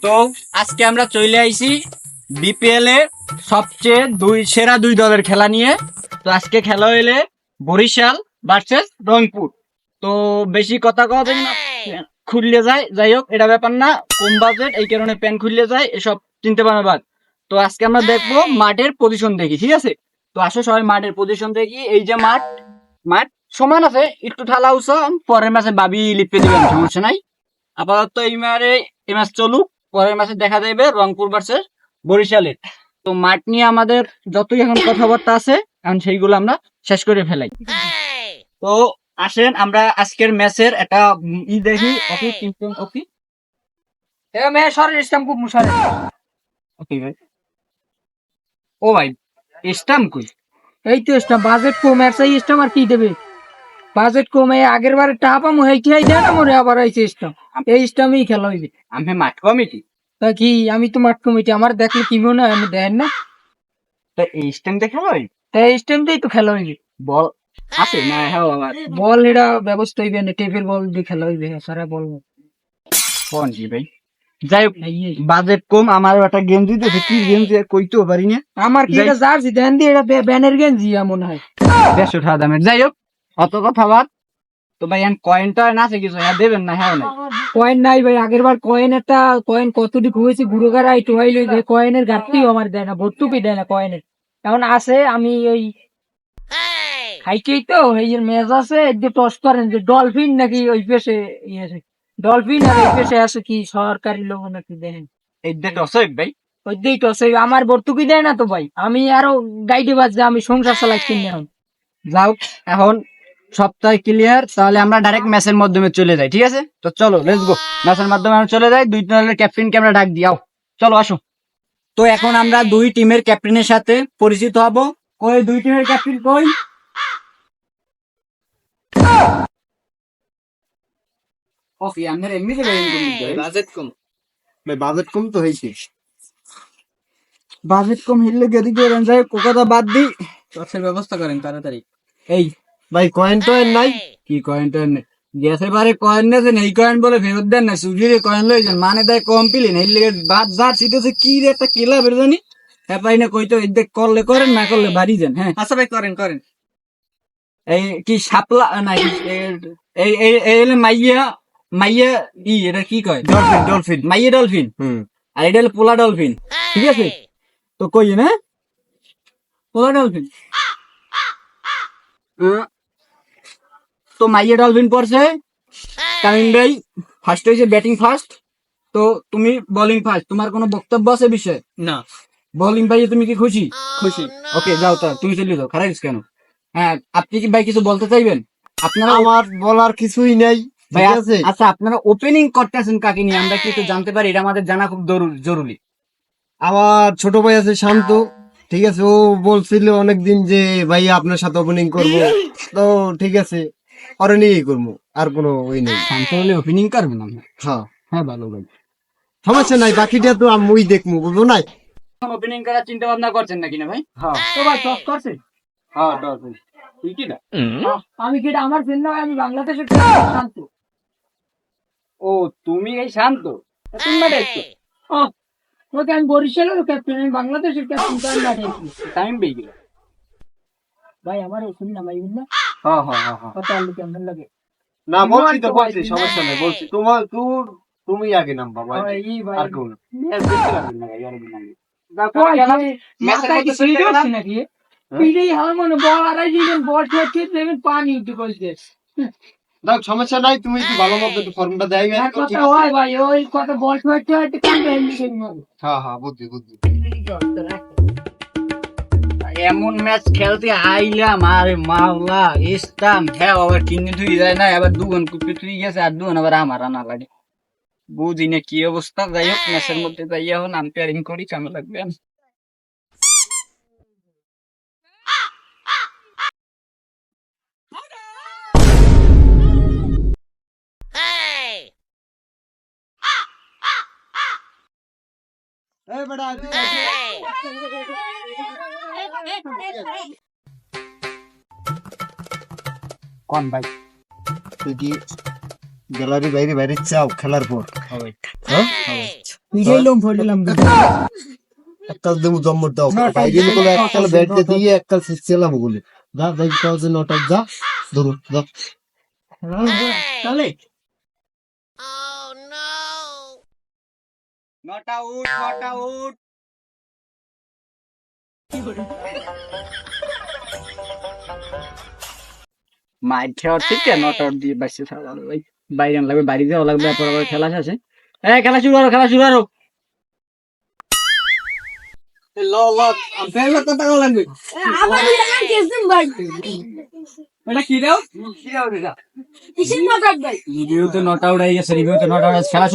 তো আজকে আমরা চলে আইছি বিপিএল এর সবচেয়ে সেরা দুই দলের খেলা নিয়ে। তো আজকে খেলা হইলে বরিশাল ভার্সেস রংপুর। তো বেশি কথা কথা না, খুললে যায়, যাই হোক এটা ব্যাপার না, কম বাজেট এই কারণে প্যান খুললে যায়, এসব চিনতে পারবে বাদ। তো আজকে আমরা দেখবো মাঠের পজিশন দেখি, ঠিক আছে? তো আসো সবাই মাঠের পজিশন দেখি। এই যে মাঠ, মাঠ সমান আছে, একটু ঠালা উঁচু, পরের মাসে বাবি লিপে দিবেন, সমস্যা নাই। আপাতত এই ম্যাচ চলুক, পরের ম্যাচে দেখা যাবে রংপুর ভার্সেস বরিশালের। তো মাঠ নিয়ে আমাদের যতই এখন কথাবার্তা আছে, এখন সেইগুলো আমরা শেষ করে ফেলাই। তো আসেন আমরা আজকের ম্যাচের একটা দেখি। ওকে ওকে এ মেয়ে সরের ইসলাম খুব মুশারে। ওকে ভাই। ও ভাই, স্টাম্প কই? এই তো ইসলাম বাজেট কম আছে, ইসলাম আর কি দেবে? বাজেট কমে আগের বারে টাকা পামো হেইটি হাই দেয় না মরে, আবার আইছে ইসলাম। এই ইসলামই খেলা হইবে। আমি মাঠ কমিটি। তা কি আমি তো মাঠ কমিটি, আমার দেখলে কি মনে হয় আমি দেন না? তো এই স্টাম্প দেখে ভাই, তা এই ইসলাম দিয়েই তো খেলা হইবে। বল আছে না? হ্যাঁ আমার বল এটা ব্যবস্থা হইবে না, টেবিল বল দিয়ে খেলা হইবে, সারা বল ফোন কি ভাই। যাই হোক, এই এই। বাজেট কম, আমার একটা গেম দিতেছে, কি গেম দিয়ে কইতেও পারি না। আমার কি এটা জার্সি দেন দিয়ে এটা ব্যানের গেঞ্জি মনে হয়। 150 দামের। যাই হোক, অত কথা বাদ। তো ভাই এখন কয়েনটা না আছে কিছু, হ্যাঁ দেবেন না? হ্যাঁ নাই কয়েন নাই ভাই, আগের বার কয়েন একটা কয়েন কতটুকু হয়েছে গুড়ো গাড়া একটু হইলো, যে কয়েনের ঘাটতিও আমার দেয় না, ভর্তুকি দেয় না কয়েনের। এখন আছে আমি ওই খাইকেই তো এই যে মেজ আছে, যে টস করেন যে ডলফিন নাকি ওই পেশে ইয়ে আছে, ডলফিন আর এই পেশে আছে কি সরকারি লোক নাকি দেখেন, এই দেখো অসহায় ভাই। ওই দিই টস আমার ভর্তুকি দেয় না তো ভাই, আমি আরো গাইডে বাজছে, আমি সংসার চালাচ্ছি না এখন। যাও, এখন সপ্তাহে ক্লিয়ার, তাহলে আমরা ডাইরেক্ট ম্যাচের মাধ্যমে চলে যাই, ঠিক আছে? তো চলো লেটস গো, ম্যাচের মাধ্যমে আমরা চলে যাই। দুই দলের ক্যাপ্টেনকে আমরা ডাক দিই, চলো আসো। তো এখন আমরা দুই টিমের ক্যাপ্টেনের সাথে পরিচিত হব। কই দুই টিমের ক্যাপ্টেন কই? ওকে, আমরা এমনিতে বাজেট কম ভাই, বাজেট কম তো হয়েছে। বাজেট কম হিললে গেদি করেন, যাই হোক, কথা বাদ দিই, টর্চের ব্যবস্থা করেন তাড়াতাড়ি। এই ভাই কয়েন টয়েন নাই? কি কয়েন টয়েন গ্যাসের বারে কয়েন নেছেন, এই কয়েন বলে ফেরত দেন না, সুজির কয়েন লইছেন, মানে দেয় কম পিলেন, এই লেগে বাদ যার সিটেছে কি রে একটা কেলা বের জানি। হ্যাঁ পাই না কইতো, এই দেখ করলে করেন, না করলে বাড়ি যান। হ্যাঁ আচ্ছা ভাই, করেন করেন। এই কি সাপলা না এই এই এই হলো মাইয়া, মাইয়া এটা কি কয়? Dolphin dolphin. মাইয়া ডলফিন। আর এটা হলো পোলা ডলফিন, ঠিক আছে? তো কই না পোলা ডলফিন। তো মাইয়া ডলফিন পড়ছে, তামিম ভাই ফার্স্ট হয়েছে, ব্যাটিং ফার্স্ট। তো তুমি বোলিং ফার্স্ট, তোমার কোনো বক্তব্য আছে বিষয়ে? না। বোলিং পাইয়ে তুমি কি খুশি? খুশি। ওকে যাও, তা তুমি চলে যাও, খারাপ কেন? হ্যাঁ, আপনি কি ভাই কিছু বলতে চাইবেন? আপনারা আমার বলার কিছুই নেই, ভাই ঠিক আছে। আচ্ছা, আপনারা ওপেনিং করতেছেন কাকে নিয়ে, আমরা কি একটু জানতে পারি? এটা আমাদের জানা খুব জরুরি। আমার ছোট ভাই আছে শান্ত, ঠিক আছে। ও বলছিল অনেকদিন যে ভাই আপনার সাথে ওপেনিং করব, তো ঠিক আছে, ওরে নিয়েই করবো, আর কোনো ওই নেই। শান্ত হলে ওপেনিং করবেন আমরা? হ্যাঁ হ্যাঁ ভালো ভাই। সমস্যা নাই, বাকিটা তো আমি দেখবো, বুঝবো না। ওপেনিং করার চিন্তা ভাবনা করছেন নাকি না ভাই? হ্যাঁ তো ভাই টস করছে। হ্যাঁ তুই কি না? আমি কি এটা আমার ফ্রেন্ড না, আমি বাংলাদেশের শান্ত। ও তুমি এই শান্ত, তুমি মাঠে একটু ও ওকে আমি বরিশালের ক্যাপ্টেন, আমি বাংলাদেশের ক্যাপ্টেন, তো আমি মাঠে আছি। টাইম পেয়ে গেল। ভাই আমার শুনি না ভাই, বুঝলা হ্যাঁ হ্যাঁ হ্যাঁ হ্যাঁ। কথা আলু কেমন লাগে? না বলছি তো, বলছি সমস্যা নাই, বলছি তোমার তুমি আগে নামবা ভাই, এই ভাই আর কোন। ম্যাচ দেখতে পারবেন না ভাই, আর দিন আগে। কই ম্যাচের মাথায় কি মধ্যে সিট চলে হচ্ছে গেলাম। নাকি? পিড়েই আমার মনে বল আড়াই দিবেন, বল ছুঁয়ে দেবেন, পানি উঠে বলছে। দেখ সমস্যা নাই, তুমি একটু ভালো মতো একটু ফর্মটা দেয় গেলে এক তো ঠিক কথা আছে। হয় ভাই, ওই কথা বল ছুঁয়ে কান্দে এমনি হবে। হ্যাঁ হ্যাঁ, বুদ্ধি বুদ্ধি। এমন ম্যাচ খেলতে আইলাম, আরে মাওলা ইসলাম, হ্যাঁ আবার কিনে থুই যায় না, আবার দুগন কুপি থুই গেছে, আর দুগন আবার আমার আনা লাগে, বুঝি না কি অবস্থা। যাই হোক, ম্যাচের মধ্যে যাই এখন আম্পায়ারিং করি, কেমন লাগবে। এই বেটা কোন ভাই? তুই কি গ্যালারি বাইরে বাইরে চাও খেলার পর হবে হ্যাঁ নিজেই লোম ফেলিলাম এককাল দেবো জম্মর দাও বাইরে নিকলে এককাল ব্যাট দিয়ে এককাল ছেলাম বলে যা যাই কাও যে নটা যা ধরুন যা চলে নটা উঠ মাইর খেওয়ার ঠিক আছে নটা দিয়ে বাইশে ছাড়া ভাই বাইরে আনা লাগবে বাড়ি যাওয়া লাগবে পরে আবার খেলা আছে খেলা শুরু করো লাগবে এটা কি দাও রিভিউতে নটা উড়াই গেছে খেলা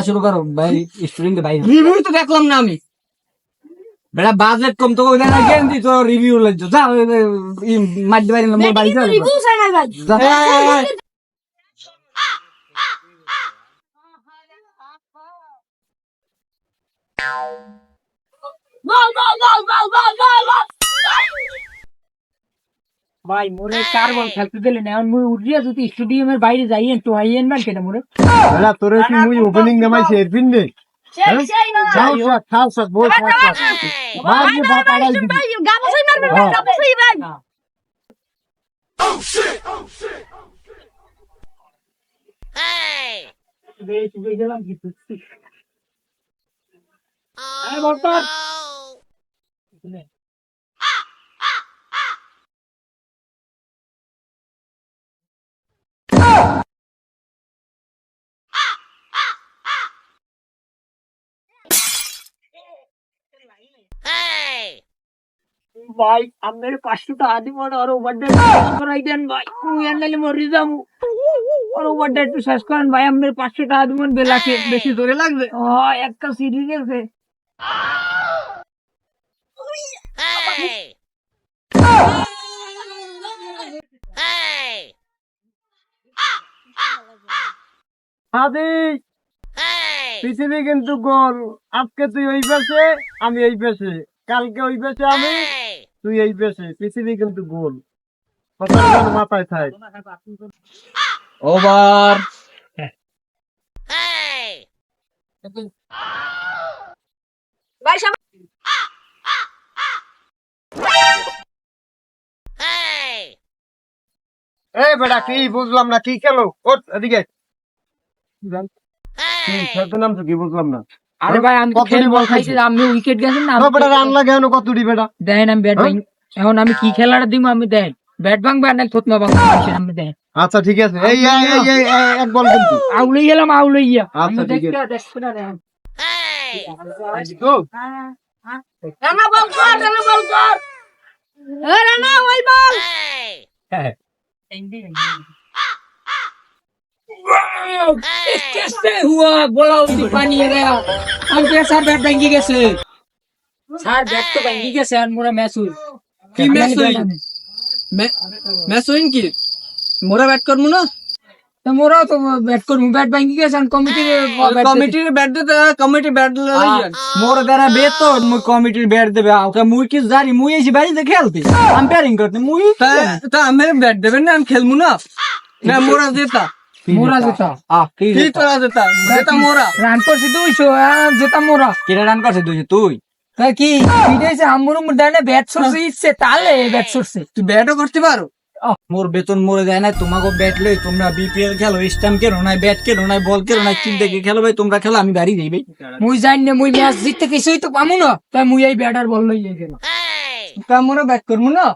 শুরু করো ভাই স্টুডেন্ট ভাই রিভিউ তো দেখলাম না আমি বেটা বাজেট কম তো ওইটা না গেন্দি তো রিভিউ লাগছো যা মার দিবাই না মোর বাড়ি যা ভাই মোরে 4 বল খেলতে দিলেন এখন মুই উঠিয়া যদি স্টেডিয়ামের বাইরে যাইয়েন তো আইয়েন না কেন মোরে বেলা তোরে কি মুই ওপেনিং নামাইছে এরপিন নে যাও শট খাও শট বল শট মার দিয়ে বাপ আড়াই দিবি ভাই আমার 500 টাকা দিব আর ওভারডে করাই দেন ভাই মুই আনলে মরি যামু আর ওভারডে একটু শেষ করেন ভাই আমার 500 টাকা দিবেন বেলাকে বেশি জোরে লাগবে ও একটা সিরিজ আছে আদি পৃথিবী কিন্তু গোল আজকে তুই ওই পাশে আমি এই পাশে কালকে ওই পাশে আমি তুই এই পাশে পৃথিবী কিন্তু গোল কথা মাথায় থাক ওভার ভাই এই বেটা কি বুঝলাম না কি খেলো ওঠ এদিকে খেলতে নামছো কি বুঝলাম না আরে ভাই আমি কতটি খেল বল বল খাইছি আমি উইকেট গেছেন না বেটা রান লাগে কতটি বেটা দেন আমি ব্যাট ভাঙ এখন আমি কি খেলাটা দিব আমি দেন ব্যাট ভাঙবে আর না থতমা ভাঙবে আমি দেন আচ্ছা ঠিক আছে এই এক বল কিন্তু আউলই গেলাম আউলই গিয়া আচ্ছা ঠিক আছে দেখছো না রে রানা বল কর রানা ওই বল कैसे हुआ बोला उसी पानी है गया हम के सर बैट भांगी कैसे सर बैट तो भांगी कैसे यार मोरा मैच हुई কি ম্যাচ হইন কি মোরা ব্যাট করবো না तो मोरा तो बैट कर बैट भांगी कैसे কমিটির ব্যাট দিতে কমিটি ব্যাট মোর দ্বারা বেতন মুই কমিটির ব্যাট দেবে ওকে মুই কি জানি মুই এসে বাড়িতে খেলতে আম্পায়ারিং করতে মুই তা আমি ব্যাট দেবেন না আমি খেলবো না না মোরা জেতা मोरा जेता কি তোরা জেতা জেতা মোরা রান করছি 200 जेता मोरा কেটা রান করছে তুই তাই কি বিদেশে আমরু মুদানে ব্যাট ছড়ছে ইচ্ছে তালে ব্যাট ছড়ছে তুই ব্যাটও করতে পারো মোর বেতন মরে যায় না তোমাকে ব্যাট লই তোমরা বিপিএল খেলো স্টাম্প কেনো না ব্যাট কেনো না বল কেনো না চিন্তা কে খেলো ভাই তোমরা খেলো আমি বাড়ি যাই ভাই মুই জানি না মুই ম্যাচ জিততে কিছুই তো পামু না তাই মুই এই ব্যাটার বল লই গেলাম তা মোরা ব্যাট করবো না